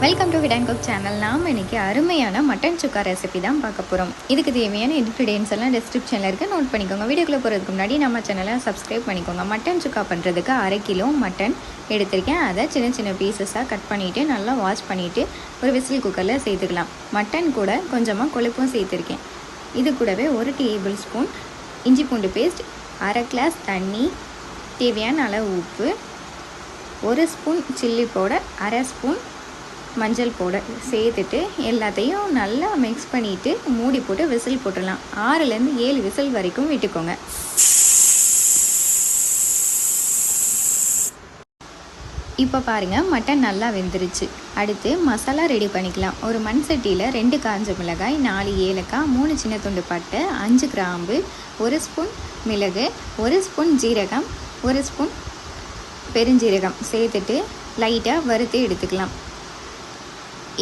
Welcome to hit and cook channel. நாம் இன்றைக்கி அருமையான மட்டன் சுக்கா ரெசிபி தான் பார்க்க போகிறோம். இதுக்கு தேவையான இன்க்ரீடியன்ஸ் எல்லாம் டிஸ்கிரிப்ஷனில் இருக்குது, நோட் பண்ணிக்கோங்க. வீடியோக்குள்ளே போகிறதுக்கு முன்னாடி நம்ம சேனலை சப்ஸ்கிரைப் பண்ணிக்கோங்க. மட்டன் சுக்கா பண்ணுறதுக்கு 1/2 கிலோ மட்டன் எடுத்திருக்கேன். அதை சின்ன சின்ன பீசஸாக கட் பண்ணிவிட்டு நல்லா வாஷ் பண்ணிவிட்டு ஒரு விசில் குக்கரில் சேர்த்துக்கலாம். மட்டன் கூட கொஞ்சமாக கொழுப்பும் சேர்த்துருக்கேன். இது கூடவே 1 டேபிள் ஸ்பூன் இஞ்சி பூண்டு பேஸ்ட், 1/2 கிளாஸ் தண்ணி, தேவையான அளவு உப்பு, 1 ஸ்பூன் சில்லி பவுடர், 1/2 ஸ்பூன் மஞ்சள் பவுடர் சேர்த்துட்டு எல்லாத்தையும் நல்லா மிக்ஸ் பண்ணிவிட்டு மூடி போட்டு விசில் போட்டுடலாம். 6லேருந்து 7 விசில் வரைக்கும் விட்டுக்கோங்க. இப்போ பாருங்கள், மட்டன் நல்லா வெந்துருச்சு. அடுத்து மசாலா ரெடி பண்ணிக்கலாம். ஒரு மண் சட்டியில் 2 காஞ்ச மிளகாய், 4 ஏலக்காய், 3 சின்ன துண்டு பட்டை, 5 கிராம்பு, 1 ஸ்பூன் மிளகு, 1 ஸ்பூன் ஜீரகம், 1 ஸ்பூன் பெருஞ்சீரகம் சேர்த்துட்டு லைட்டாக வறுத்து எடுத்துக்கலாம்.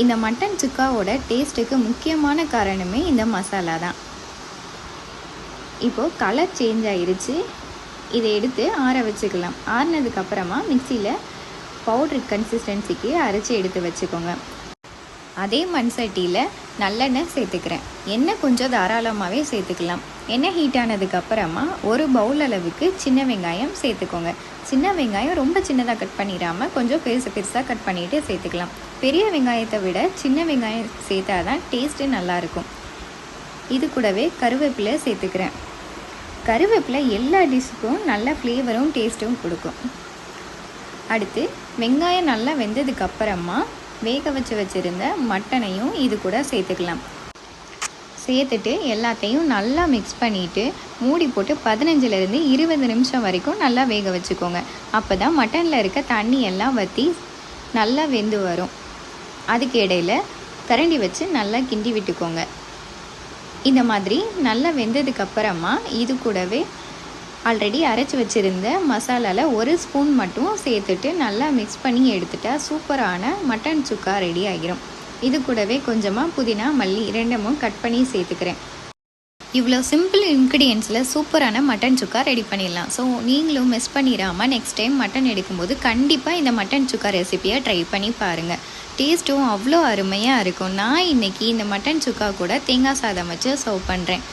இந்த மட்டன் சுக்காவோட டேஸ்ட்டுக்கு முக்கியமான காரணமே இந்த மசாலா தான். இப்போது கலர் சேஞ்ச் ஆகிருச்சு. இதை எடுத்து ஆற வச்சுக்கலாம். ஆறினதுக்கப்புறமா மிக்சியில் பவுட்ரு கன்சிஸ்டன்சிக்கு அரைச்சி எடுத்து வச்சுக்கோங்க. அதே மண் சட்டியில் நல்லெண்ணெய் சேர்த்துக்கிறேன். எண்ணெய் கொஞ்சம் தாராளமாகவே சேர்த்துக்கலாம். எண்ணெய் ஹீட் ஆனதுக்கப்புறமா 1 பவுல் அளவுக்கு சின்ன வெங்காயம் சேர்த்துக்கோங்க. சின்ன வெங்காயம் ரொம்ப சின்னதாக கட் பண்ணிடாமல் கொஞ்சம் பெருசாக கட் பண்ணிவிட்டு சேர்த்துக்கலாம். பெரிய வெங்காயத்தை விட சின்ன வெங்காயம் சேர்த்தா தான் டேஸ்ட்டு நல்லாயிருக்கும். இது கூடவே கருவேப்பிலை சேர்த்துக்கிறேன். கருவேப்பிலை எல்லா டிஷ்ஷுக்கும் நல்ல ஃப்ளேவரும் டேஸ்ட்டும் கொடுக்கும். அடுத்து வெங்காயம் நல்லா வெந்ததுக்கப்புறமா வேக வச்சுருந்த மட்டனையும் இது கூட சேர்த்துக்கலாம். சேர்த்துட்டு எல்லாத்தையும் நல்லா மிக்ஸ் பண்ணிவிட்டு மூடி போட்டு 15லேருந்து 20 நிமிஷம் வரைக்கும் நல்லா வேக வச்சுக்கோங்க. அப்போ தான் மட்டனில் இருக்க தண்ணி எல்லாம் வற்றி நல்லா வெந்து வரும். அதுக்கு இடையில் கரண்டி வச்சு நல்லா கிண்டி விட்டுக்கோங்க. இந்த மாதிரி நல்லா வெந்ததுக்கப்புறமா இது கூடவே ஆல்ரெடி அரைச்சி வச்சுருந்த மசாலாவில் 1 ஸ்பூன் மட்டும் சேர்த்துட்டு நல்லா மிக்ஸ் பண்ணி எடுத்துட்டா சூப்பரான மட்டன் சுக்கா ரெடி ஆகிரும். இது கூடவே கொஞ்சமாக புதினா, மல்லி 2 கட் பண்ணி சேர்த்துக்கிறேன். இவ்வளோ சிம்பிள் இன்க்ரீடியன்ஸில் சூப்பரான மட்டன் சுக்கா ரெடி பண்ணிடலாம். ஸோ நீங்களும் மிஸ் பண்ணிடாமல் நெக்ஸ்ட் டைம் மட்டன் எடுக்கும்போது கண்டிப்பாக இந்த மட்டன் சுக்கா ரெசிபியை ட்ரை பண்ணி பாருங்கள். டேஸ்ட்டும் அவ்வளோ அருமையாக இருக்கும். நான் இன்றைக்கி இந்த மட்டன் சுக்கா கூட தேங்காய் சாதம் வச்சு சர்வ் பண்ணுறேன்.